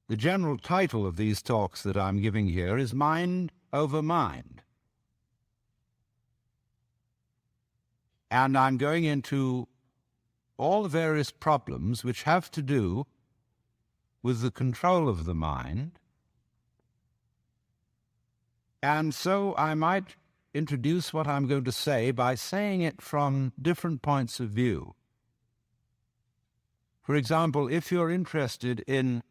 The general title of these talks that I'm giving here is Mind Over Mind. And I'm going into all the various problems which have to do with the control of the mind. And so I might introduce what I'm going to say by saying it from different points of view. For example, if you're interested in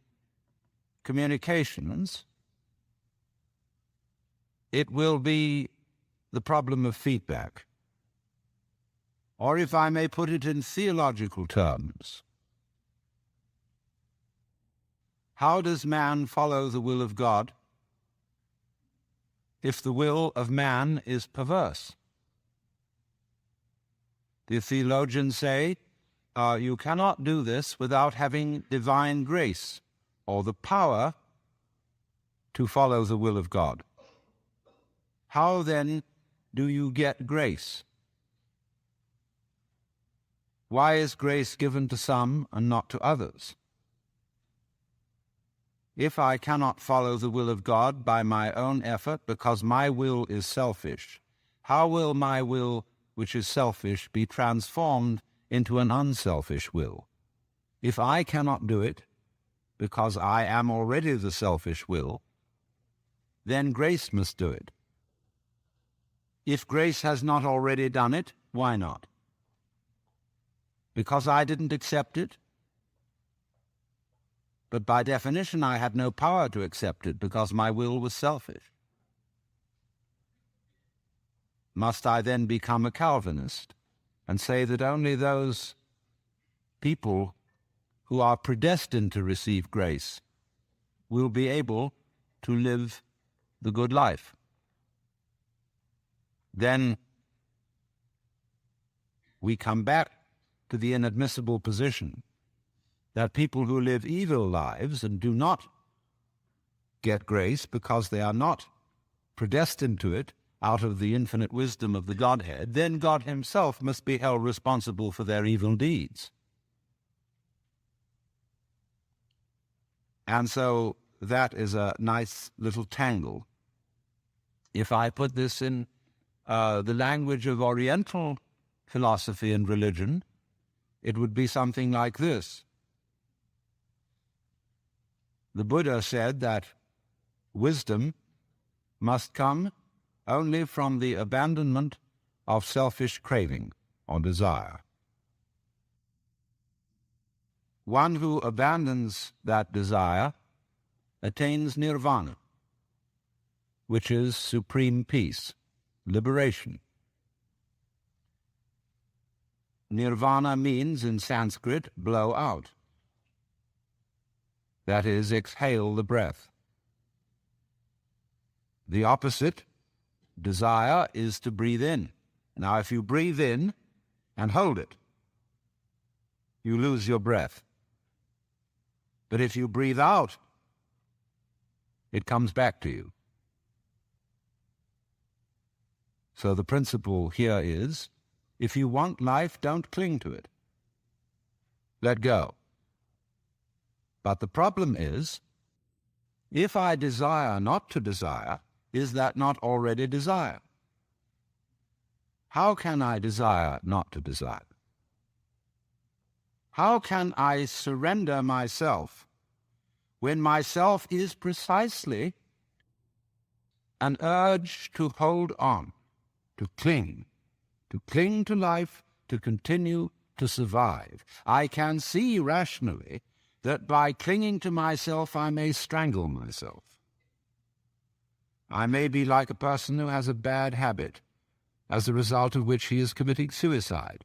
communications, it will be the problem of feedback. Or if I may put it in theological terms, how does man follow the will of God if the will of man is perverse? The theologians say, you cannot do this without having divine grace, or the power to follow the will of God. How then do you get grace? Why is grace given to some and not to others? If I cannot follow the will of God by my own effort because my will is selfish, how will my will, which is selfish, be transformed into an unselfish will? If I cannot do it because I am already the selfish will, then grace must do it. If grace has not already done it, why not? Because I didn't accept it? But by definition, I had no power to accept it because my will was selfish. Must I then become a Calvinist and say that only those people who are predestined to receive grace will be able to live the good life? Then we come back to the inadmissible position that people who live evil lives and do not get grace because they are not predestined to it out of the infinite wisdom of the Godhead, then God himself must be held responsible for their evil deeds. And so that is a nice little tangle. If I put this in the language of Oriental philosophy and religion, it would be something like this. The Buddha said that wisdom must come only from the abandonment of selfish craving or desire. One who abandons that desire attains nirvana, which is supreme peace, liberation. Nirvana means, in Sanskrit, blow out. That is, exhale the breath. The opposite, desire, is to breathe in. Now, if you breathe in and hold it, you lose your breath. But if you breathe out, it comes back to you. So the principle here is, if you want life, don't cling to it. Let go. But the problem is, if I desire not to desire, is that not already desire? How can I desire not to desire? How can I surrender myself when myself is precisely an urge to hold on, to cling to life, to continue to survive? I can see rationally that by clinging to myself I may strangle myself. I may be like a person who has a bad habit, as a result of which he is committing suicide.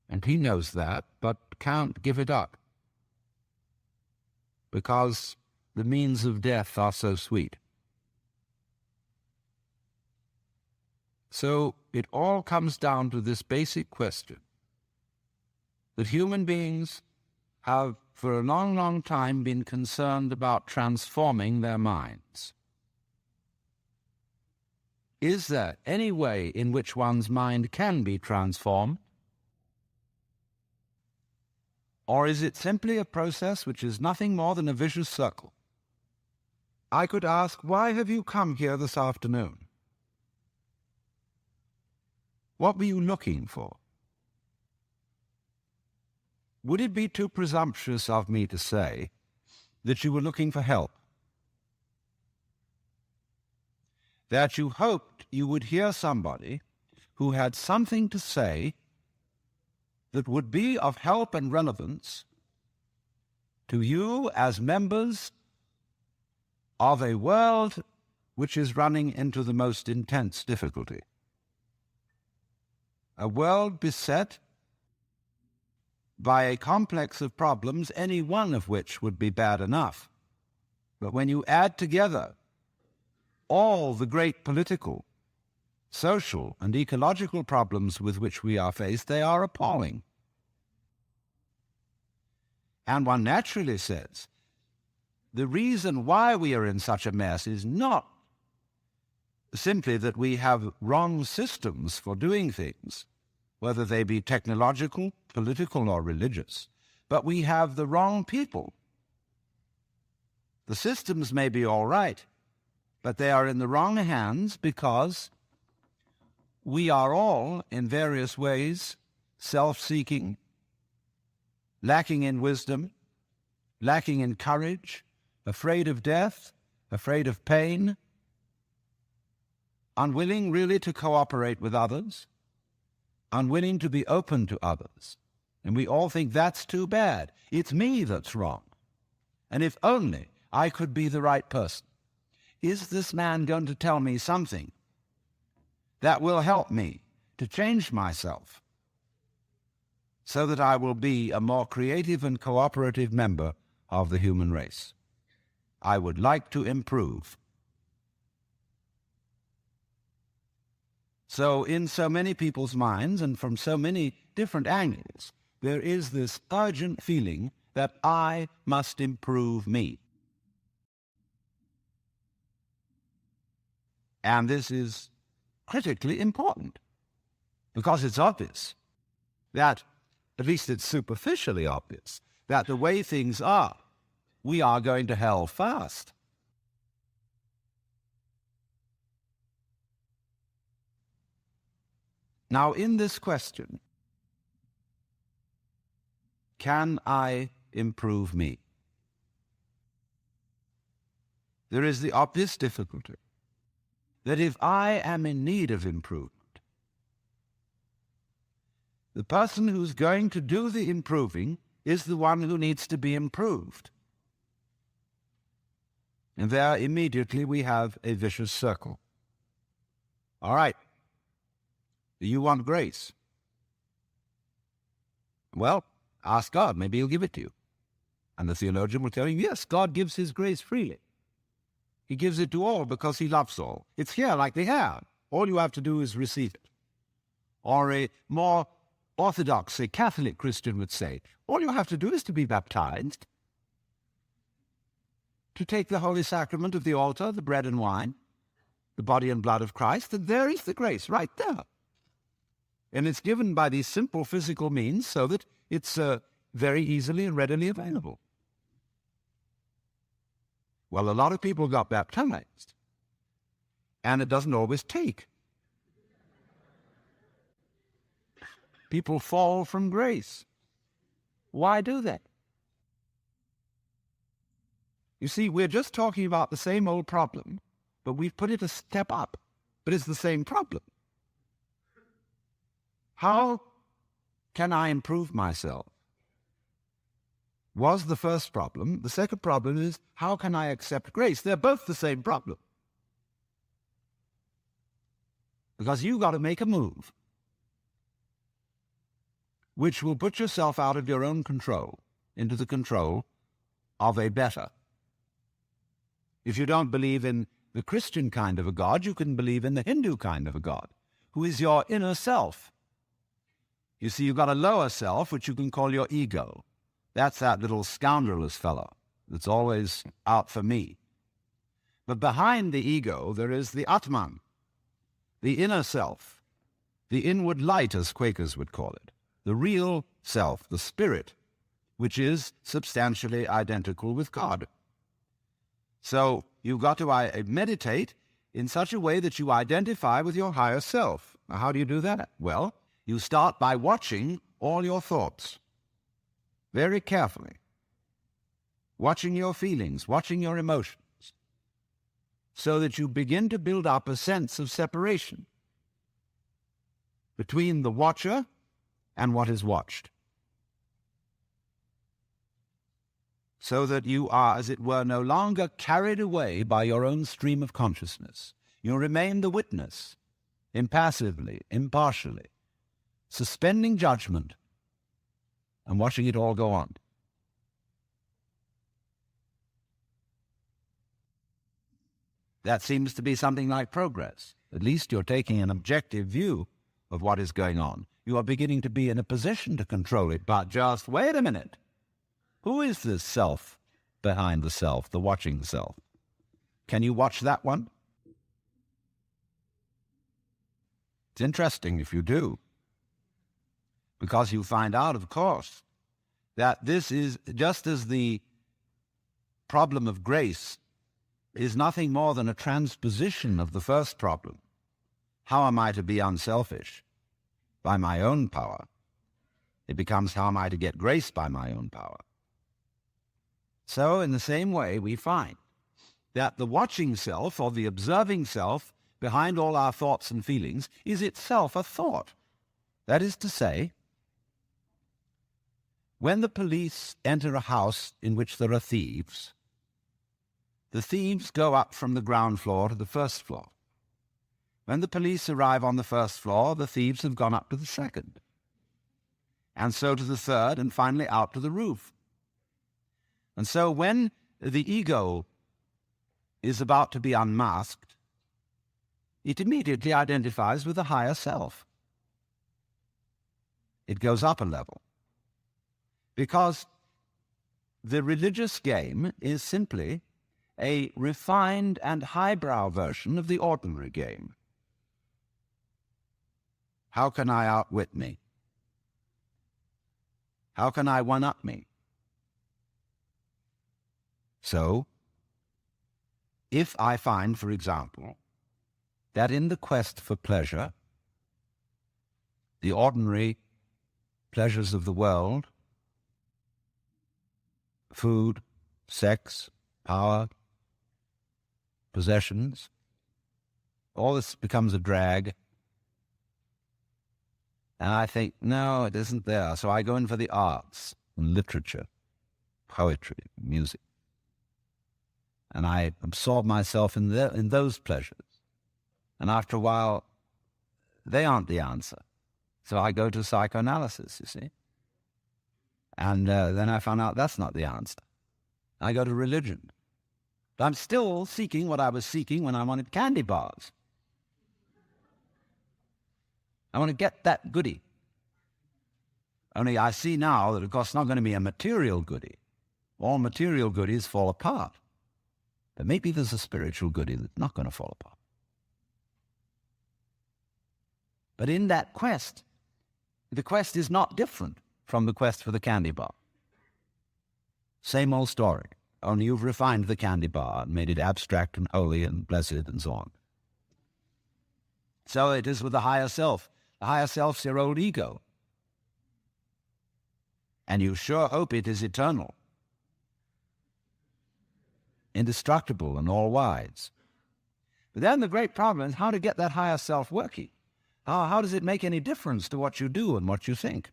And he knows that, but can't give it up, because the means of death are so sweet. So it all comes down to this basic question, that human beings have for a long, long time been concerned about transforming their minds. Is there any way in which one's mind can be transformed? Or is it simply a process which is nothing more than a vicious circle? I could ask, why have you come here this afternoon? What were you looking for? Would it be too presumptuous of me to say that you were looking for help? That you hoped you would hear somebody who had something to say that would be of help and relevance to you as members of a world which is running into the most intense difficulty. A world beset by a complex of problems, any one of which would be bad enough. But when you add together all the great political, social, and ecological problems with which we are faced, they are appalling. And one naturally says, the reason why we are in such a mess is not simply that we have wrong systems for doing things, whether they be technological, political, or religious, but we have the wrong people. The systems may be all right, but they are in the wrong hands because we are all, in various ways, self-seeking, lacking in wisdom, lacking in courage, afraid of death, afraid of pain, unwilling really to cooperate with others, unwilling to be open to others. And we all think that's too bad. It's me that's wrong. And if only I could be the right person. Is this man going to tell me something that will help me to change myself so that I will be a more creative and cooperative member of the human race? I would like to improve. So in so many people's minds and from so many different angles, there is this urgent feeling that I must improve me. And this is critically important because it's obvious that, at least it's superficially obvious, that the way things are, we are going to hell fast. Now, in this question, can I improve me? There is the obvious difficulty that if I am in need of improvement, the person who's going to do the improving is the one who needs to be improved. And there immediately we have a vicious circle. All right. Do you want grace? Well, ask God. Maybe He'll give it to you. And the theologian will tell you, yes, God gives His grace freely. He gives it to all because He loves all. It's here like the air. All you have to do is receive it. Or a more orthodox, a Catholic Christian would say, all you have to do is to be baptized, to take the holy sacrament of the altar, the bread and wine, the body and blood of Christ, and there is the grace right there. And it's given by these simple physical means so that it's very easily and readily available. Well, a lot of people got baptized, and it doesn't always take. People fall from grace. Why do they? You see, we're just talking about the same old problem, but we've put it a step up. But it's the same problem. How can I improve myself? Was the first problem. The second problem is, how can I accept grace? They're both the same problem. Because you've got to make a move which will put yourself out of your own control into the control of a better. If you don't believe in the Christian kind of a God, you can believe in the Hindu kind of a God, who is your inner self. You see, you've got a lower self, which you can call your ego. That's that little scoundrelous fellow that's always out for me. But behind the ego, there is the Atman, the inner self, the inward light, as Quakers would call it, the real self, the spirit, which is substantially identical with God. So you've got to meditate in such a way that you identify with your higher self. Now, how do you do that? Well, you start by watching all your thoughts very carefully, watching your feelings, watching your emotions, so that you begin to build up a sense of separation between the watcher and what is watched, so that you are, as it were, no longer carried away by your own stream of consciousness. You remain the witness, impassively, impartially, suspending judgment and watching it all go on. That seems to be something like progress. At least you're taking an objective view of what is going on. You are beginning to be in a position to control it. But just wait a minute. Who is this self behind the self, the watching self? Can you watch that one? It's interesting if you do, because you find out, of course, that this is just as the problem of grace is nothing more than a transposition of the first problem. How am I to be unselfish? By my own power. It becomes, how am I to get grace by my own power? So, in the same way, we find that the watching self, or the observing self, behind all our thoughts and feelings, is itself a thought. That is to say, when the police enter a house in which there are thieves, the thieves go up from the ground floor to the first floor. When the police arrive on the first floor, the thieves have gone up to the second, and so to the third, and finally out to the roof. And so when the ego is about to be unmasked, it immediately identifies with the higher self. It goes up a level, because the religious game is simply a refined and highbrow version of the ordinary game. How can I outwit me? How can I one-up me? So, if I find, for example, that in the quest for pleasure, the ordinary pleasures of the world, food, sex, power, possessions, all this becomes a drag. And I think, no, it isn't there. So I go in for the arts and literature, poetry, music. And I absorb myself in those pleasures. And after a while, they aren't the answer. So I go to psychoanalysis, you see. And then I found out that's not the answer. I go to religion. But I'm still seeking what I was seeking when I wanted candy bars. I want to get that goodie. Only I see now that, of course, it's not going to be a material goodie. All material goodies fall apart. But maybe there's a spiritual goodie that's not going to fall apart. But in that quest, the quest is not different from the quest for the candy bar. Same old story, only you've refined the candy bar and made it abstract and holy and blessed and so on. So it is with the higher self. The higher self's your old ego. And you sure hope it is eternal, indestructible and all-wise. But then the great problem is how to get that higher self working. How does it make any difference to what you do and what you think?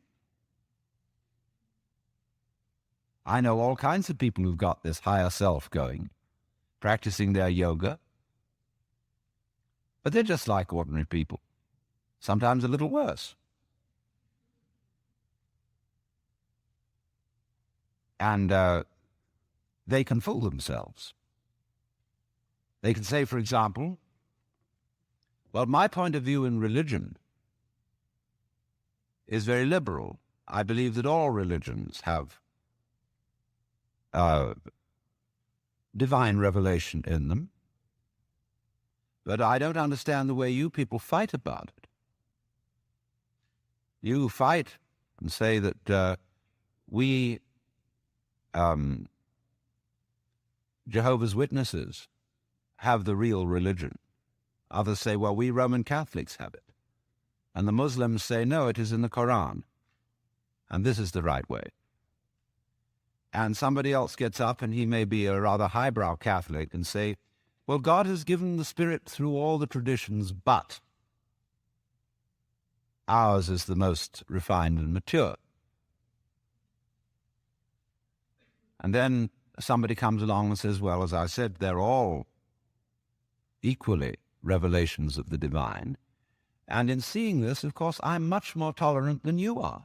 I know all kinds of people who've got this higher self going, practicing their yoga, but they're just like ordinary people, sometimes a little worse. And they can fool themselves. They can say, for example, well, my point of view in religion is very liberal. I believe that all religions have divine revelation in them. But I don't understand the way you people fight about it. You fight and say that we Jehovah's Witnesses have the real religion. Others say, well, we Roman Catholics have it. And the Muslims say, no, it is in the Quran. And this is the right way. And somebody else gets up, and he may be a rather highbrow Catholic, and say, well, God has given the Spirit through all the traditions, but ours is the most refined and mature. And then somebody comes along and says, well, as I said, they're all equally revelations of the divine. And in seeing this, of course, I'm much more tolerant than you are.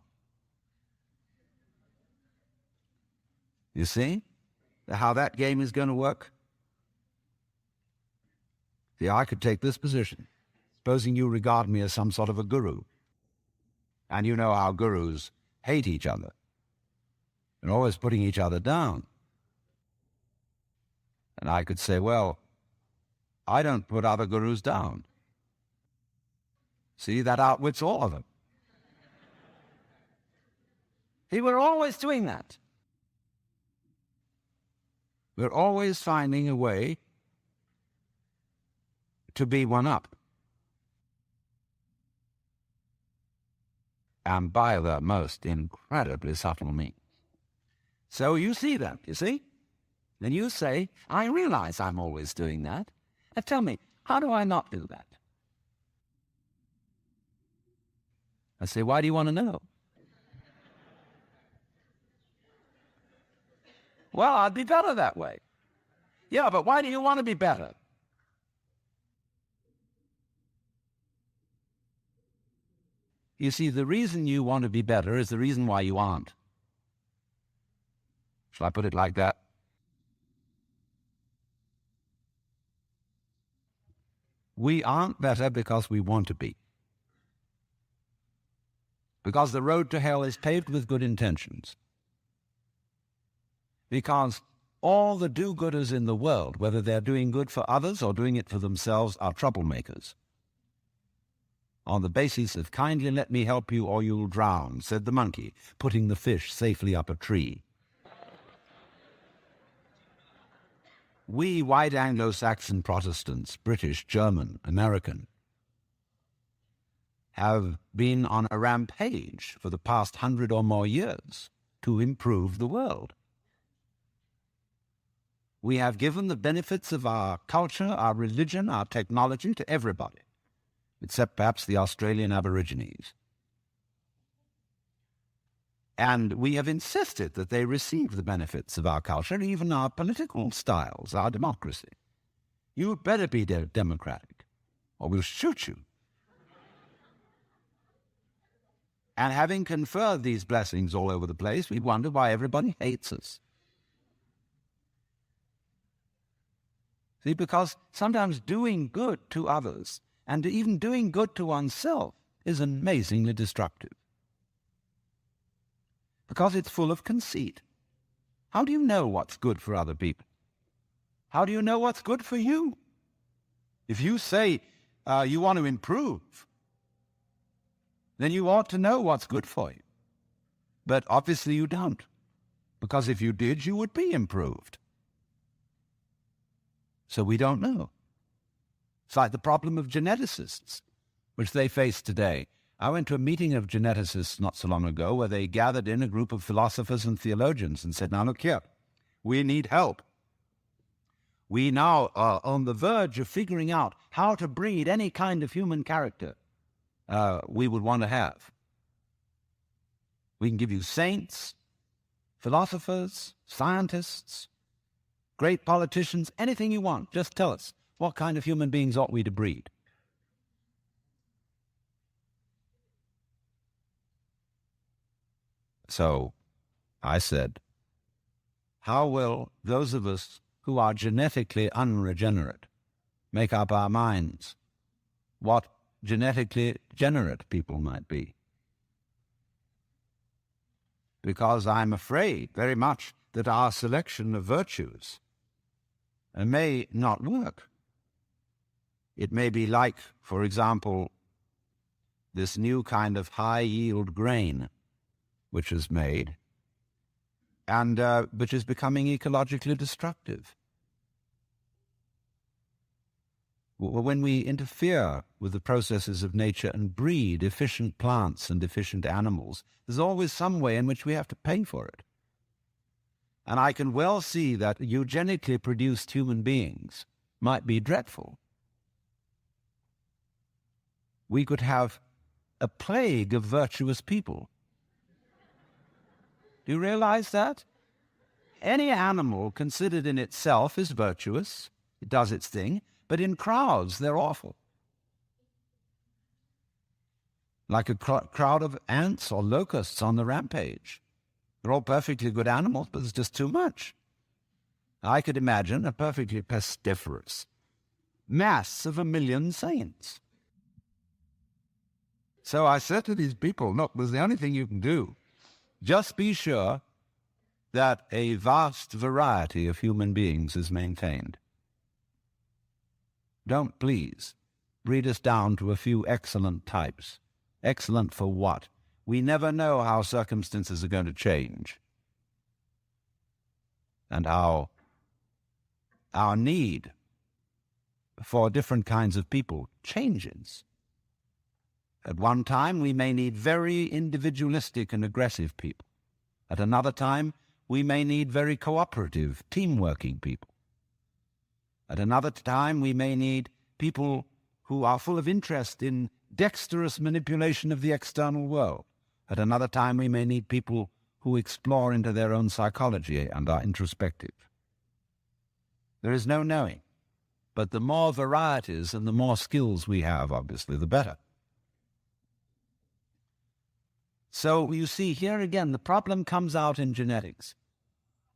You see how that game is going to work? See, I could take this position. Supposing you regard me as some sort of a guru. And you know how gurus hate each other. They're always putting each other down. And I could say, well, I don't put other gurus down. See, that outwits all of them. See, we're always doing that. We're always finding a way to be one up. And by the most incredibly subtle means. So you see that, you see? Then you say, I realize I'm always doing that. Now tell me, how do I not do that? I say, why do you want to know? Well, I'd be better that way. Yeah, but why do you want to be better? You see, the reason you want to be better is the reason why you aren't. Shall I put it like that? We aren't better because we want to be. Because the road to hell is paved with good intentions. Because all the do-gooders in the world, whether they're doing good for others or doing it for themselves, are troublemakers. On the basis of kindly let me help you or you'll drown, said the monkey, putting the fish safely up a tree. We white Anglo-Saxon Protestants, British, German, American, have been on a rampage for the past 100 or more years to improve the world. We have given the benefits of our culture, our religion, our technology to everybody, except perhaps the Australian Aborigines. And we have insisted that they receive the benefits of our culture, even our political styles, our democracy. You better be democratic, or we'll shoot you. And having conferred these blessings all over the place, we wonder why everybody hates us. See, because sometimes doing good to others, and even doing good to oneself, is amazingly destructive. Because it's full of conceit. How do you know what's good for other people? How do you know what's good for you? If you say you want to improve, then you ought to know what's good for you. But obviously you don't. Because if you did, you would be improved. So we don't know. It's like the problem of geneticists, which they face today. I went to a meeting of geneticists not so long ago where they gathered in a group of philosophers and theologians and said, now look here, we need help. We now are on the verge of figuring out how to breed any kind of human character we would want to have. We can give you saints, philosophers, scientists, great politicians, anything you want. Just tell us, what kind of human beings ought we to breed? So I said, how will those of us who are genetically unregenerate make up our minds what genetically generate people might be? Because I'm afraid very much that our selection of virtues may not work. It may be like, for example, this new kind of high-yield grain which is made, and which is becoming ecologically destructive. when we interfere with the processes of nature and breed efficient plants and efficient animals, there's always some way in which we have to pay for it. And I can well see that eugenically produced human beings might be dreadful. We could have a plague of virtuous people. Do you realize that? Any animal considered in itself is virtuous. It does its thing. But in crowds, they're awful. Like a crowd of ants or locusts on the rampage. They're all perfectly good animals, but there's just too much. I could imagine a perfectly pestiferous mass of 1 million saints. So I said to these people, look, there's the only thing you can do. Just be sure that a vast variety of human beings is maintained. Don't, please, breed us down to a few excellent types. Excellent for what? We never know how circumstances are going to change and how our need for different kinds of people changes. At one time, we may need very individualistic and aggressive people. At another time, we may need very cooperative, team-working people. At another time, we may need people who are full of interest in dexterous manipulation of the external world. At another time, we may need people who explore into their own psychology and are introspective. There is no knowing. But the more varieties and the more skills we have, obviously, the better. So you see, here again, the problem comes out in genetics.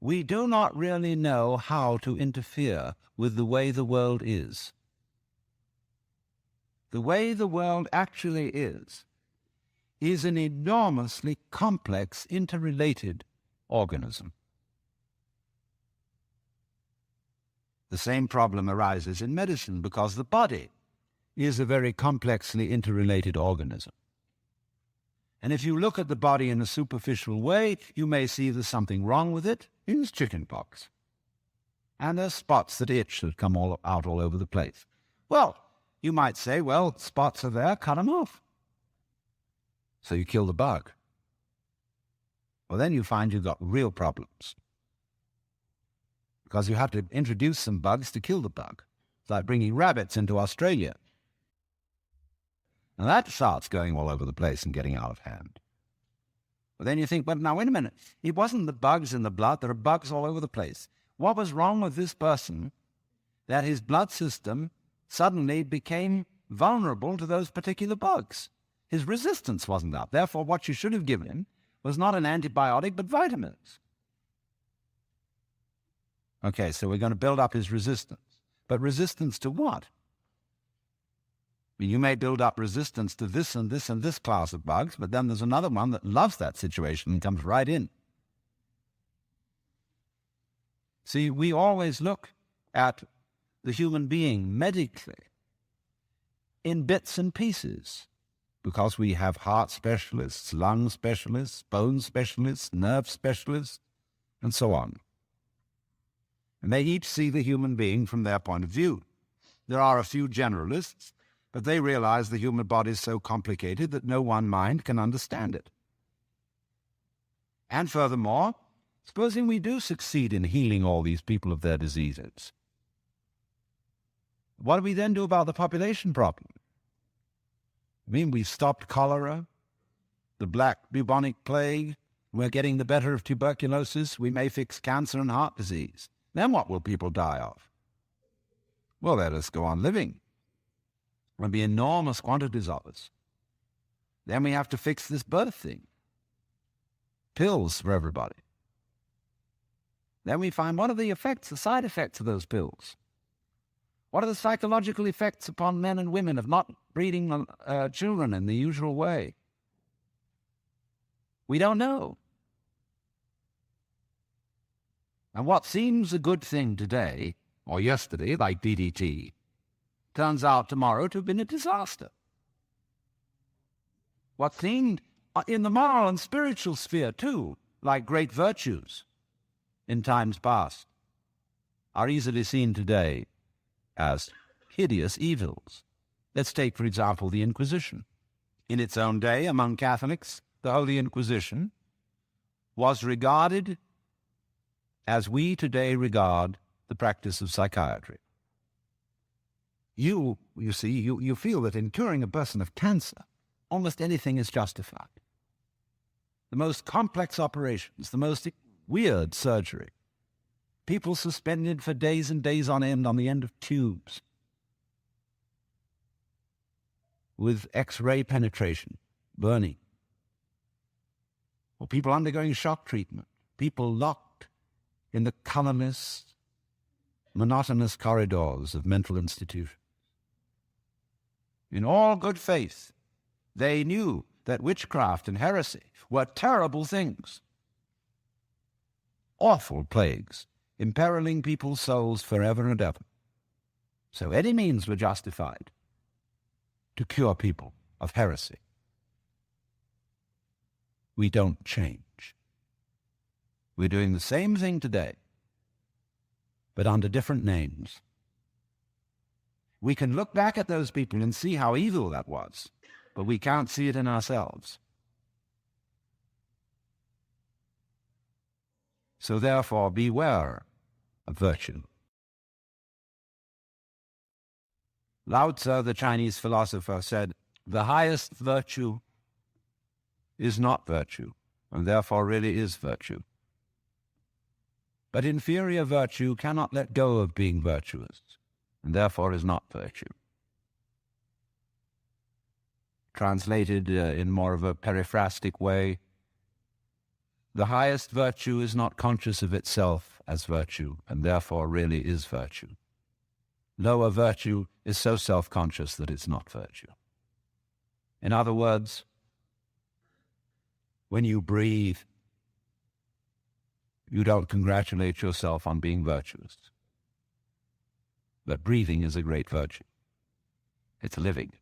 We do not really know how to interfere with the way the world is. The way the world actually is an enormously complex, interrelated organism. The same problem arises in medicine because the body is a very complexly interrelated organism. And if you look at the body in a superficial way, you may see there's something wrong with it. It's chicken pox. And there's spots that itch that come out all over the place. Well, you might say, well, spots are there, cut them off. So you kill the bug. Well, then you find you've got real problems. Because you have to introduce some bugs to kill the bug. It's like bringing rabbits into Australia. And that starts going all over the place and getting out of hand. But then you think, well, now, wait a minute. It wasn't the bugs in the blood. There are bugs all over the place. What was wrong with this person that his blood system suddenly became vulnerable to those particular bugs? His resistance wasn't up. Therefore, what you should have given him was not an antibiotic, but vitamins. Okay, so we're going to build up his resistance. But resistance to what? You may build up resistance to this and this and this class of bugs, but then there's another one that loves that situation and comes right in. See, we always look at the human being medically in bits and pieces because we have heart specialists, lung specialists, bone specialists, nerve specialists, and so on. And they each see the human being from their point of view. There are a few generalists, but they realize the human body is so complicated that no one mind can understand it. And furthermore, supposing we do succeed in healing all these people of their diseases, what do we then do about the population problem? I mean, we've stopped cholera, the black bubonic plague, we're getting the better of tuberculosis, we may fix cancer and heart disease. Then what will people die of? Well, let us go on living. There'll be enormous quantities of us. Then we have to fix this birth thing. Pills for everybody. Then we find, what are the effects, the side effects of those pills? What are the psychological effects upon men and women of not breeding children in the usual way? We don't know. And what seems a good thing today, or yesterday, like DDT, turns out tomorrow to have been a disaster. What seemed in the moral and spiritual sphere, too, like great virtues in times past, are easily seen today as hideous evils. Let's take, for example, the Inquisition. In its own day, among Catholics, the Holy Inquisition was regarded as we today regard the practice of psychiatry. You feel that in curing a person of cancer, almost anything is justified. The most complex operations, the most weird surgery, people suspended for days and days on end on the end of tubes with X-ray penetration, burning, or people undergoing shock treatment, people locked in the colorless, monotonous corridors of mental institutions. In all good faith, they knew that witchcraft and heresy were terrible things, awful plagues, imperiling people's souls forever and ever. So any means were justified to cure people of heresy. We don't change. We're doing the same thing today, but under different names. We can look back at those people and see how evil that was, but we can't see it in ourselves. So therefore, beware of virtue. Lao Tzu, the Chinese philosopher, said, "The highest virtue is not virtue, and therefore really is virtue. But inferior virtue cannot let go of being virtuous, and therefore is not virtue." Translated in more of a periphrastic way, the highest virtue is not conscious of itself as virtue, and therefore really is virtue. Lower virtue is so self-conscious that it's not virtue. In other words, when you breathe, you don't congratulate yourself on being virtuous. But breathing is a great virtue. It's living.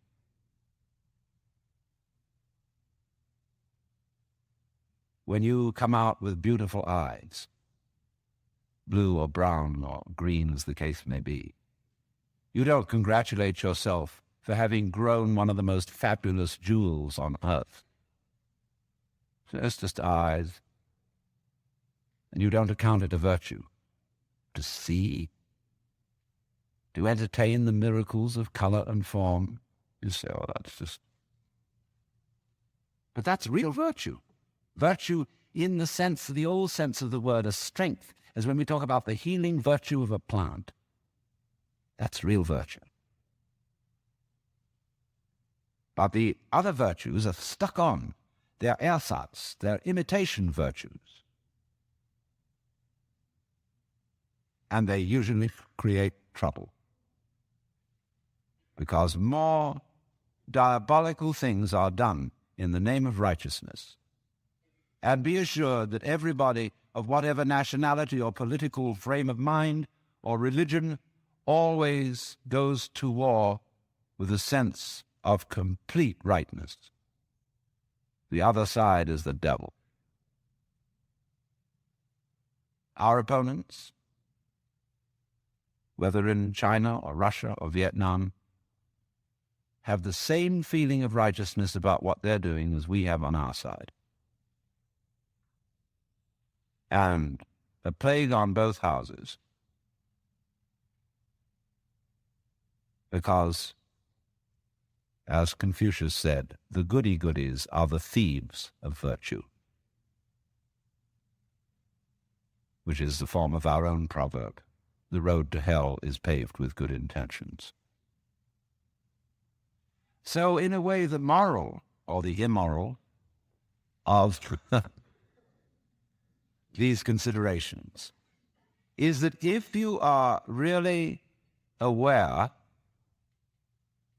When you come out with beautiful eyes, blue or brown or green as the case may be, you don't congratulate yourself for having grown one of the most fabulous jewels on earth. It's just eyes. And you don't account it a virtue to see, to entertain the miracles of color and form. You say, oh, that's just... But that's real virtue. Virtue in the sense, the old sense of the word, as strength, as when we talk about the healing virtue of a plant. That's real virtue. But the other virtues are stuck on. They're ersatz, they're imitation virtues. And they usually create trouble. Because more diabolical things are done in the name of righteousness. And be assured that everybody of whatever nationality or political frame of mind or religion always goes to war with a sense of complete rightness. The other side is the devil. Our opponents, whether in China or Russia or Vietnam, have the same feeling of righteousness about what they're doing as we have on our side. And a plague on both houses. Because, as Confucius said, the goody-goodies are the thieves of virtue, which is the form of our own proverb. The road to hell is paved with good intentions. So, in a way, the moral, or the immoral, of these considerations is that if you are really aware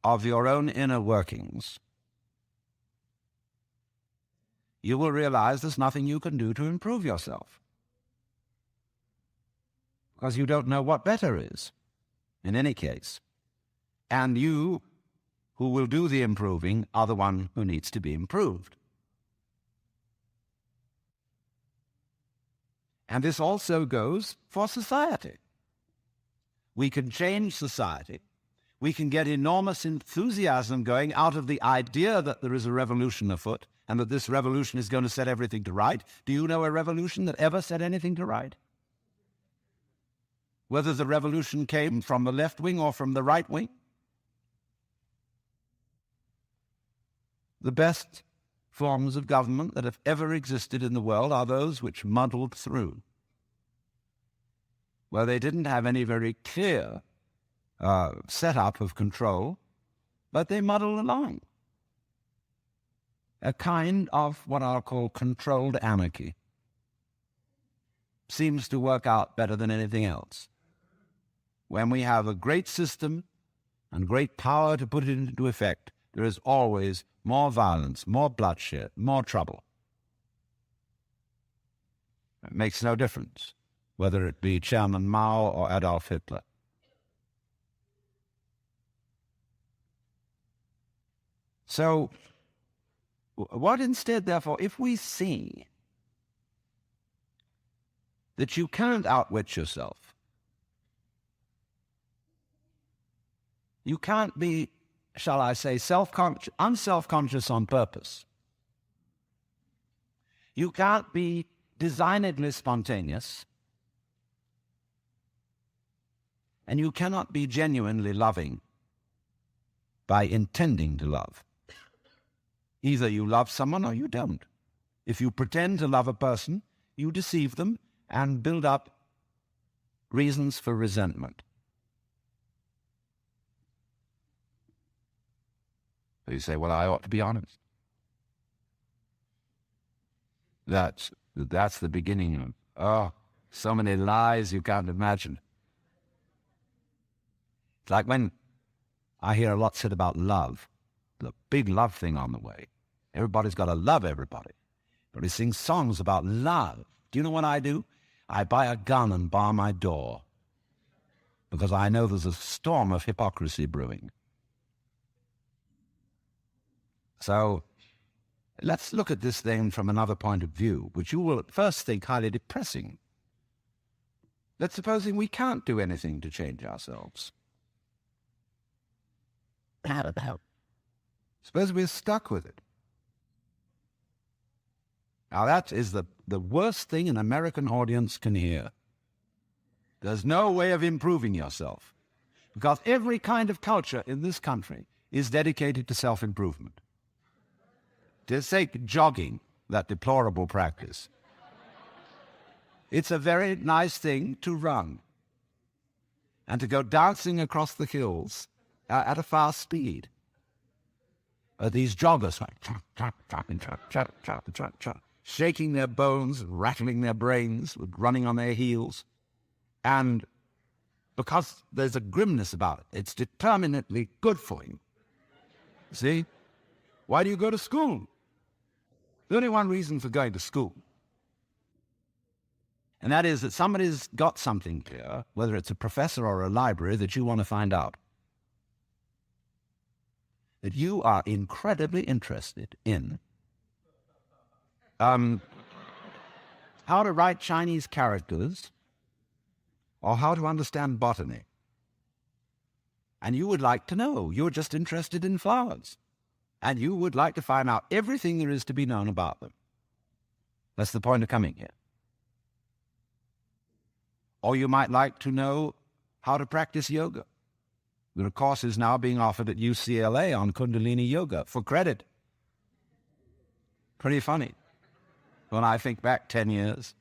of your own inner workings, you will realize there's nothing you can do to improve yourself. Because you don't know what better is, in any case. And you, who will do the improving, are the one who needs to be improved. And this also goes for society. We can change society. We can get enormous enthusiasm going out of the idea that there is a revolution afoot and that this revolution is going to set everything to right. Do you know a revolution that ever set anything to right? Whether the revolution came from the left wing or from the right wing? The best forms of government that have ever existed in the world are those which muddled through, where they didn't have any very clear setup of control, but they muddled along. A kind of what I'll call controlled anarchy seems to work out better than anything else. When we have a great system and great power to put it into effect, there is always more violence, more bloodshed, more trouble. It makes no difference whether it be Chairman Mao or Adolf Hitler. So, what instead, therefore, if we see that you can't outwit yourself, you can't be, shall I say, unself-conscious on purpose. You can't be designedly spontaneous, and you cannot be genuinely loving by intending to love. Either you love someone or you don't. If you pretend to love a person, you deceive them and build up reasons for resentment. So you say, well, I ought to be honest. That's the beginning of, so many lies you can't imagine. It's like when I hear a lot said about love, the big love thing on the way. Everybody's got to love everybody. But he sings songs about love. Do you know what I do? I buy a gun and bar my door because I know there's a storm of hypocrisy brewing. So let's look at this thing from another point of view, which you will at first think highly depressing. Let's supposing we can't do anything to change ourselves. Suppose we're stuck with it. Now that is the worst thing an American audience can hear. There's no way of improving yourself, because every kind of culture in this country is dedicated to self-improvement. Just take jogging, that deplorable practice. It's a very nice thing to run and to go dancing across the hills at a fast speed. These joggers, shaking their bones, rattling their brains, running on their heels. And because there's a grimness about it, it's determinately good for you. See? Why do you go to school? There's only one reason for going to school. And that is that somebody's got something here, whether it's a professor or a library, that you want to find out. That you are incredibly interested in. How to write Chinese characters or how to understand botany. And you would like to know. You're just interested in flowers. And you would like to find out everything there is to be known about them. That's the point of coming here. Or you might like to know how to practice yoga. There are courses now being offered at UCLA on Kundalini Yoga for credit. Pretty funny when I think back 10 years.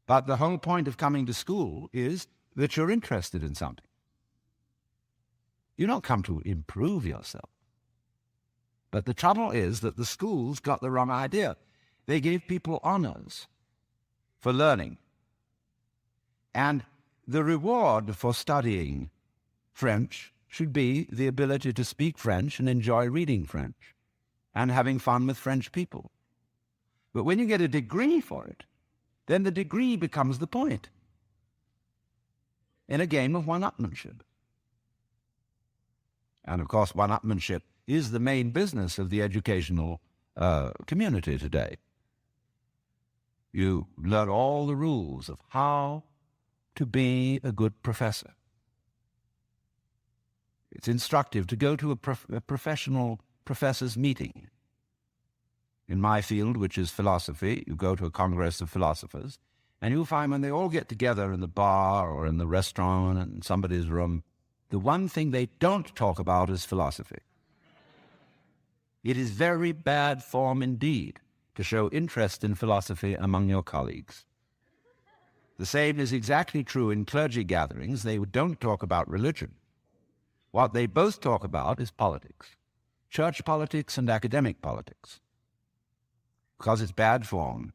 But the whole point of coming to school is that you're interested in something. You don't come to improve yourself. But the trouble is that the schools got the wrong idea. They gave people honors for learning. And the reward for studying French should be the ability to speak French and enjoy reading French and having fun with French people. But when you get a degree for it, then the degree becomes the point in a game of one-upmanship. And of course, one-upmanship is the main business of the educational community today. You learn all the rules of how to be a good professor. It's instructive to go to a professional professor's meeting. In my field, which is philosophy, you go to a congress of philosophers, and you'll find when they all get together in the bar or in the restaurant in somebody's room, the one thing they don't talk about is philosophy. It is very bad form indeed to show interest in philosophy among your colleagues. The same is exactly true in clergy gatherings. They don't talk about religion. What they both talk about is politics, church politics and academic politics, because it's bad form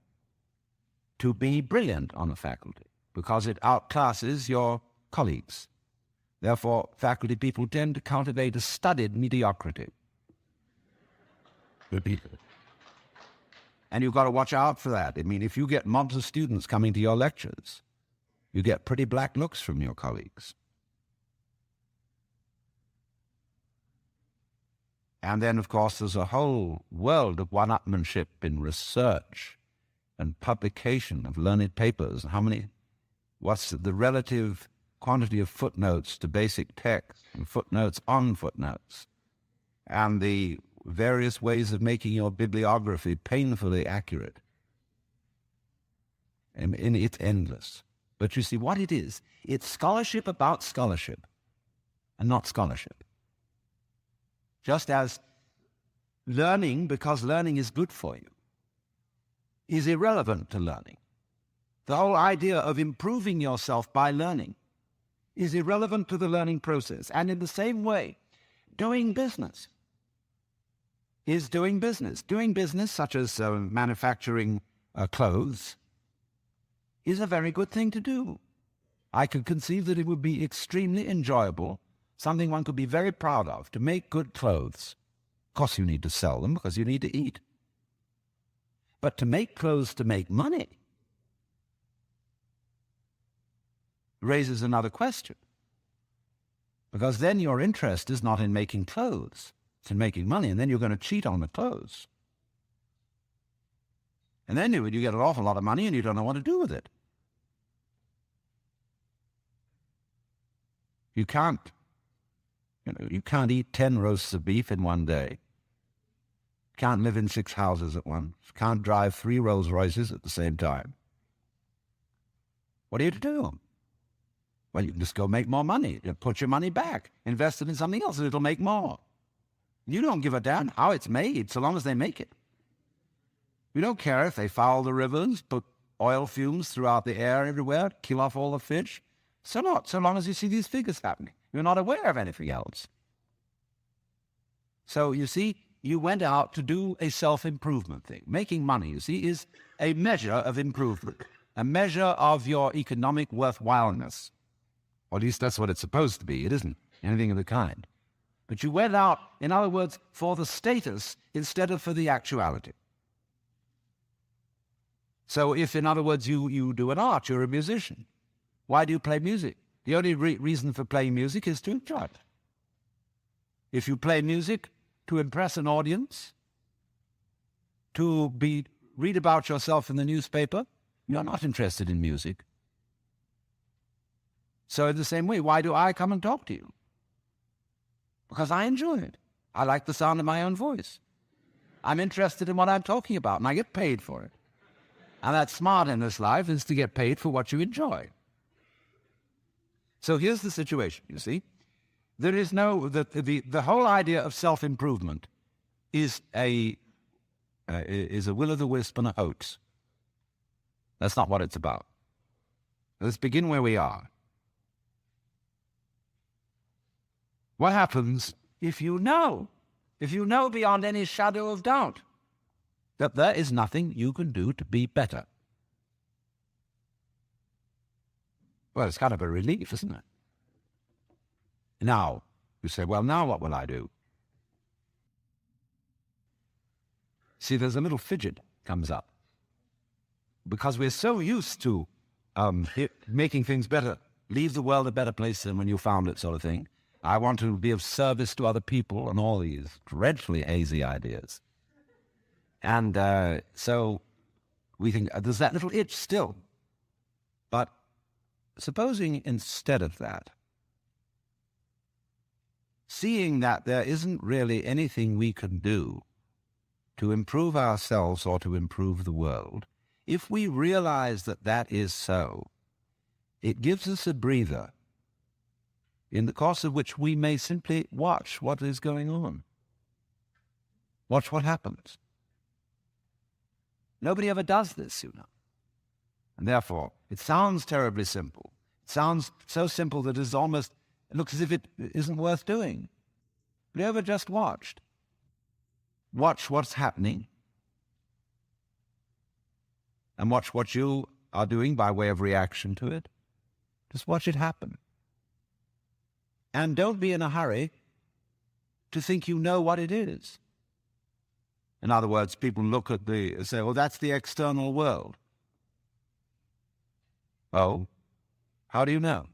to be brilliant on a faculty, because it outclasses your colleagues. Therefore, faculty people tend to cultivate a studied mediocrity. And you've got to watch out for that. I mean, if you get mobs of students coming to your lectures, you get pretty black looks from your colleagues. And then, of course, there's a whole world of one-upmanship in research and publication of learned papers. What's the relative quantity of footnotes to basic text and footnotes on footnotes, and the various ways of making your bibliography painfully accurate. And it's endless. But you see what it is? It's scholarship about scholarship and not scholarship. Just as learning, because learning is good for you, is irrelevant to learning. The whole idea of improving yourself by learning is irrelevant to the learning process. And in the same way, doing business is doing business. Doing business, such as manufacturing clothes, is a very good thing to do. I could conceive that it would be extremely enjoyable, something one could be very proud of, to make good clothes. Of course, you need to sell them because you need to eat. But to make clothes to make money raises another question. Because then your interest is not in making clothes, it's in making money, and then you're going to cheat on the clothes. And then you get an awful lot of money and you don't know what to do with it. You can't eat 10 roasts of beef in one day. Can't live in 6 houses at once. Can't drive 3 Rolls Royces at the same time. What are you to do? Well, you can just go make more money. You put your money back, invest it in something else, and it'll make more. You don't give a damn how it's made, so long as they make it. You don't care if they foul the rivers, put oil fumes throughout the air everywhere, kill off all the fish. So long as you see these figures happening. You're not aware of anything else. So, you see, you went out to do a self-improvement thing. Making money, you see, is a measure of improvement, a measure of your economic worthwhileness. Or at least that's what it's supposed to be. It isn't anything of the kind. But you went out, in other words, for the status instead of for the actuality. So if, in other words, you do an art, you're a musician. Why do you play music? The only reason for playing music is to enjoy it. If you play music to impress an audience, to read about yourself in the newspaper, you're not interested in music. So in the same way, why do I come and talk to you? Because I enjoy it. I like the sound of my own voice. I'm interested in what I'm talking about, and I get paid for it. And that's smart in this life, is to get paid for what you enjoy. So here's the situation, you see. There is the whole idea of self-improvement is a will-o'-the-wisp and a hoax. That's not what it's about. Let's begin where we are. What happens if you know beyond any shadow of doubt that there is nothing you can do to be better? Well, it's kind of a relief, isn't it? Now, you say, well, now what will I do? See, there's a little fidget comes up. Because we're so used to making things better, leave the world a better place than when you found it, sort of thing. I want to be of service to other people, and all these dreadfully hazy ideas. And so we think, there's that little itch still. But supposing instead of that, seeing that there isn't really anything we can do to improve ourselves or to improve the world, if we realize that that is so, it gives us a breather in the course of which we may simply watch what is going on. Watch what happens. Nobody ever does this, you know. And therefore, it sounds terribly simple. It sounds so simple that it looks as if it isn't worth doing. But you ever just watched? Watch what's happening. And watch what you are doing by way of reaction to it. Just watch it happen. And don't be in a hurry to think you know what it is. In other words, people look at say, well, that's the external world. Oh, how do you know?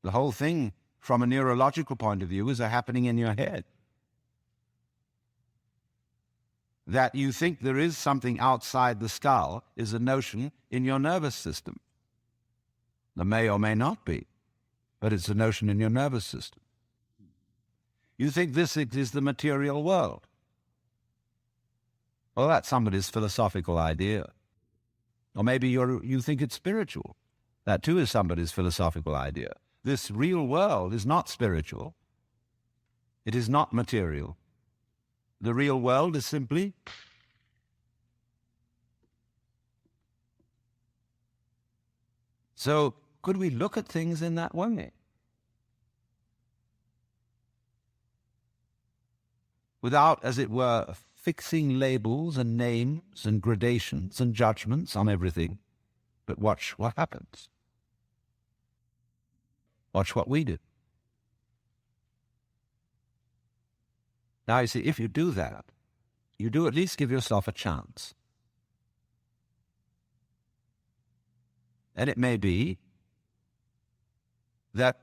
The whole thing, from a neurological point of view, is happening in your head. That you think there is something outside the skull is a notion in your nervous system. There may or may not be, but it's a notion in your nervous system. You think this is the material world. Well, that's somebody's philosophical idea. Or maybe you think it's spiritual. That too is somebody's philosophical idea. This real world is not spiritual. It is not material. The real world is simply so could we look at things in that way? Without, as it were, fixing labels and names and gradations and judgments on everything, but watch what happens. Watch what we do. Now, you see, if you do that, you do at least give yourself a chance. And it may be that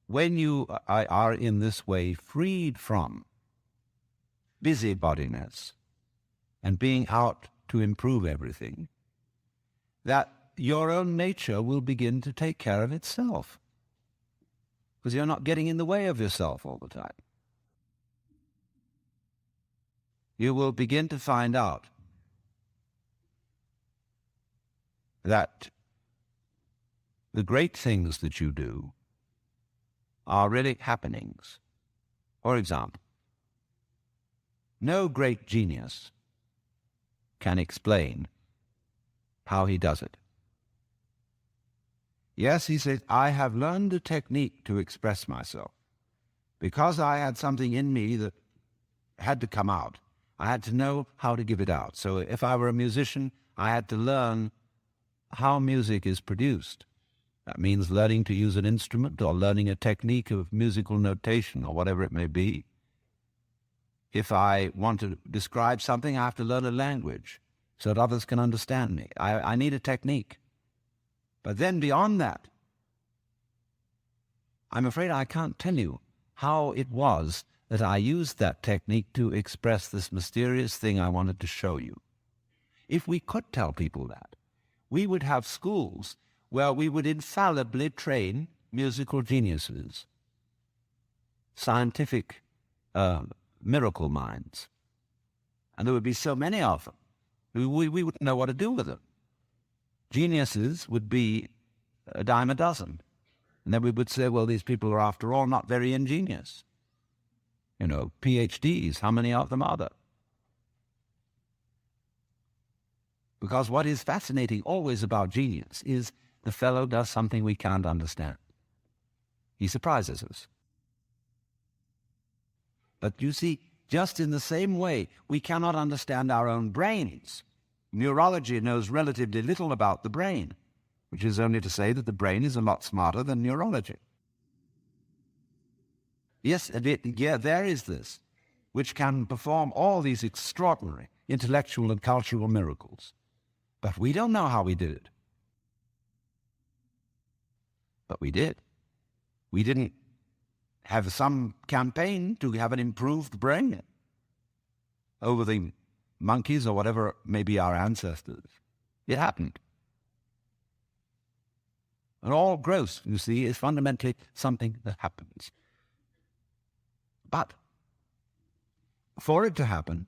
when you are in this way freed from busybodiness and being out to improve everything, that your own nature will begin to take care of itself. Because you're not getting in the way of yourself all the time. You will begin to find out that the great things that you do are really happenings. For example, no great genius can explain how he does it. Yes, he said, I have learned a technique to express myself. Because I had something in me that had to come out, I had to know how to give it out. So if I were a musician, I had to learn how music is produced. That means learning to use an instrument or learning a technique of musical notation or whatever it may be. If I want to describe something, I have to learn a language so that others can understand me. I need a technique. But then beyond that, I'm afraid I can't tell you how it was that I used that technique to express this mysterious thing I wanted to show you. If we could tell people that, we would have schools where we would infallibly train musical geniuses, scientific miracle minds. And there would be so many of them. We wouldn't know what to do with them. Geniuses would be a dime a dozen. And then we would say, well, these people are, after all, not very ingenious. You know, PhDs, how many of them are there? Because what is fascinating always about genius is the fellow does something we can't understand. He surprises us. But you see, just in the same way, we cannot understand our own brains. Neurology knows relatively little about the brain, which is only to say that the brain is a lot smarter than neurology. Yes, there is this, which can perform all these extraordinary intellectual and cultural miracles. But we don't know how we did it. But we did. We didn't have some campaign to have an improved brain over the monkeys or whatever may be our ancestors. It happened. And all growth, you see, is fundamentally something that happens. But for it to happen,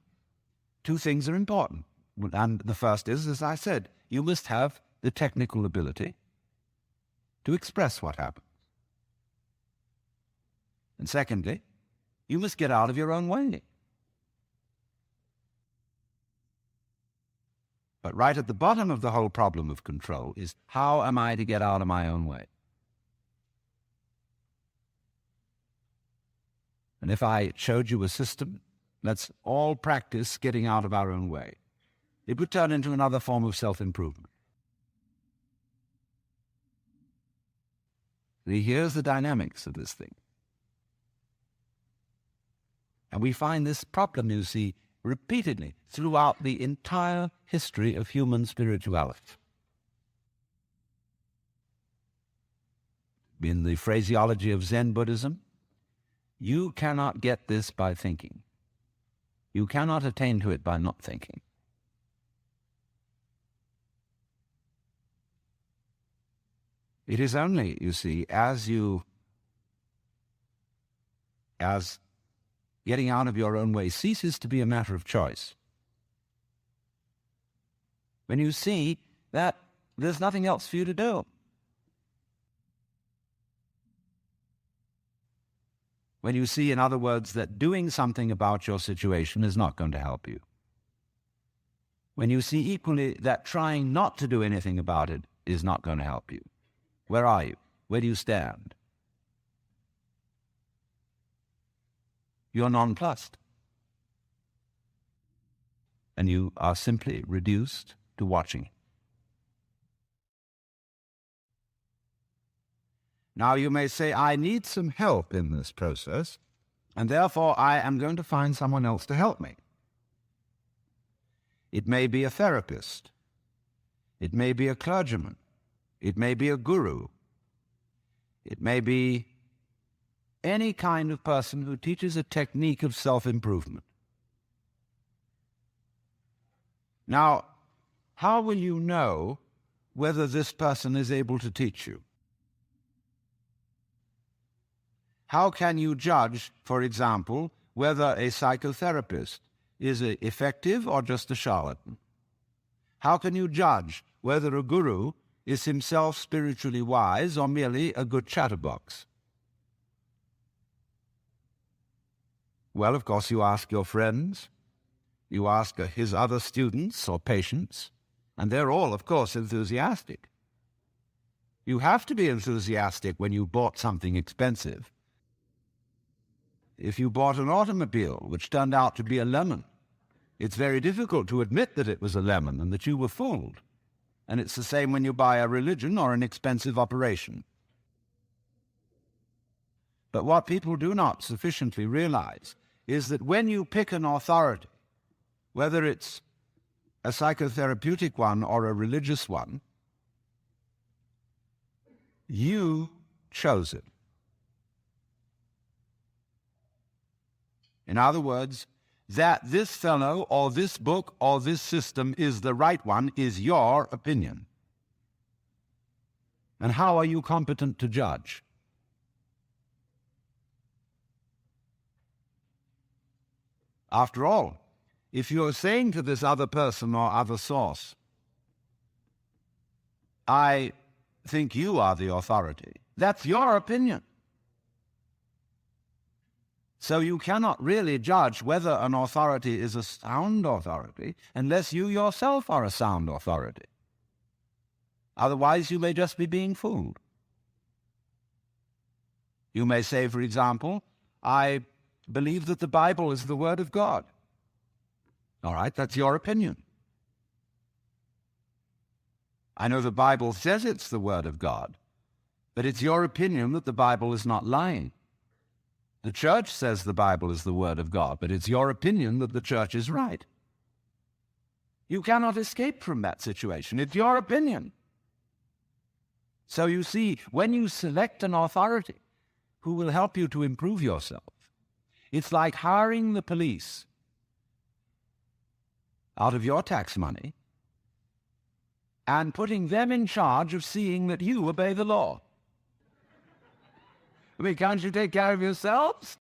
two things are important. And the first is, as I said, you must have the technical ability to express what happens. And secondly, you must get out of your own way. But right at the bottom of the whole problem of control is, how am I to get out of my own way? And if I showed you a system, let's all practice getting out of our own way, it would turn into another form of self-improvement. See, here's the dynamics of this thing. And we find this problem, you see, repeatedly throughout the entire history of human spirituality. In the phraseology of Zen Buddhism, you cannot get this by thinking. You cannot attain to it by not thinking. It is only, you see, as getting out of your own way ceases to be a matter of choice, when you see that there's nothing else for you to do. When you see, in other words, that doing something about your situation is not going to help you. When you see equally that trying not to do anything about it is not going to help you. Where are you? Where do you stand? You're nonplussed. And you are simply reduced to watching. Now you may say, I need some help in this process, and therefore I am going to find someone else to help me. It may be a therapist. It may be a clergyman. It may be a guru. It may be any kind of person who teaches a technique of self-improvement. Now, how will you know whether this person is able to teach you? How can you judge, for example, whether a psychotherapist is effective or just a charlatan? How can you judge whether a guru is himself spiritually wise or merely a good chatterbox? Well, of course, you ask your friends, you ask his other students or patients, and they're all, of course, enthusiastic. You have to be enthusiastic when you bought something expensive. If you bought an automobile which turned out to be a lemon, it's very difficult to admit that it was a lemon and that you were fooled. And it's the same when you buy a religion or an expensive operation. But what people do not sufficiently realize is that when you pick an authority, whether it's a psychotherapeutic one or a religious one, you chose it. In other words, that this fellow or this book or this system is the right one is your opinion. And how are you competent to judge? After all, if you're saying to this other person or other source, I think you are the authority, that's your opinion. So you cannot really judge whether an authority is a sound authority unless you yourself are a sound authority. Otherwise, you may just be being fooled. You may say, for example, I believe that the Bible is the Word of God. All right, that's your opinion. I know the Bible says it's the Word of God, but it's your opinion that the Bible is not lying. The church says the Bible is the Word of God, but it's your opinion that the church is right. You cannot escape from that situation. It's your opinion. So you see, when you select an authority who will help you to improve yourself, it's like hiring the police out of your tax money and putting them in charge of seeing that you obey the law. I mean, can't you take care of yourselves?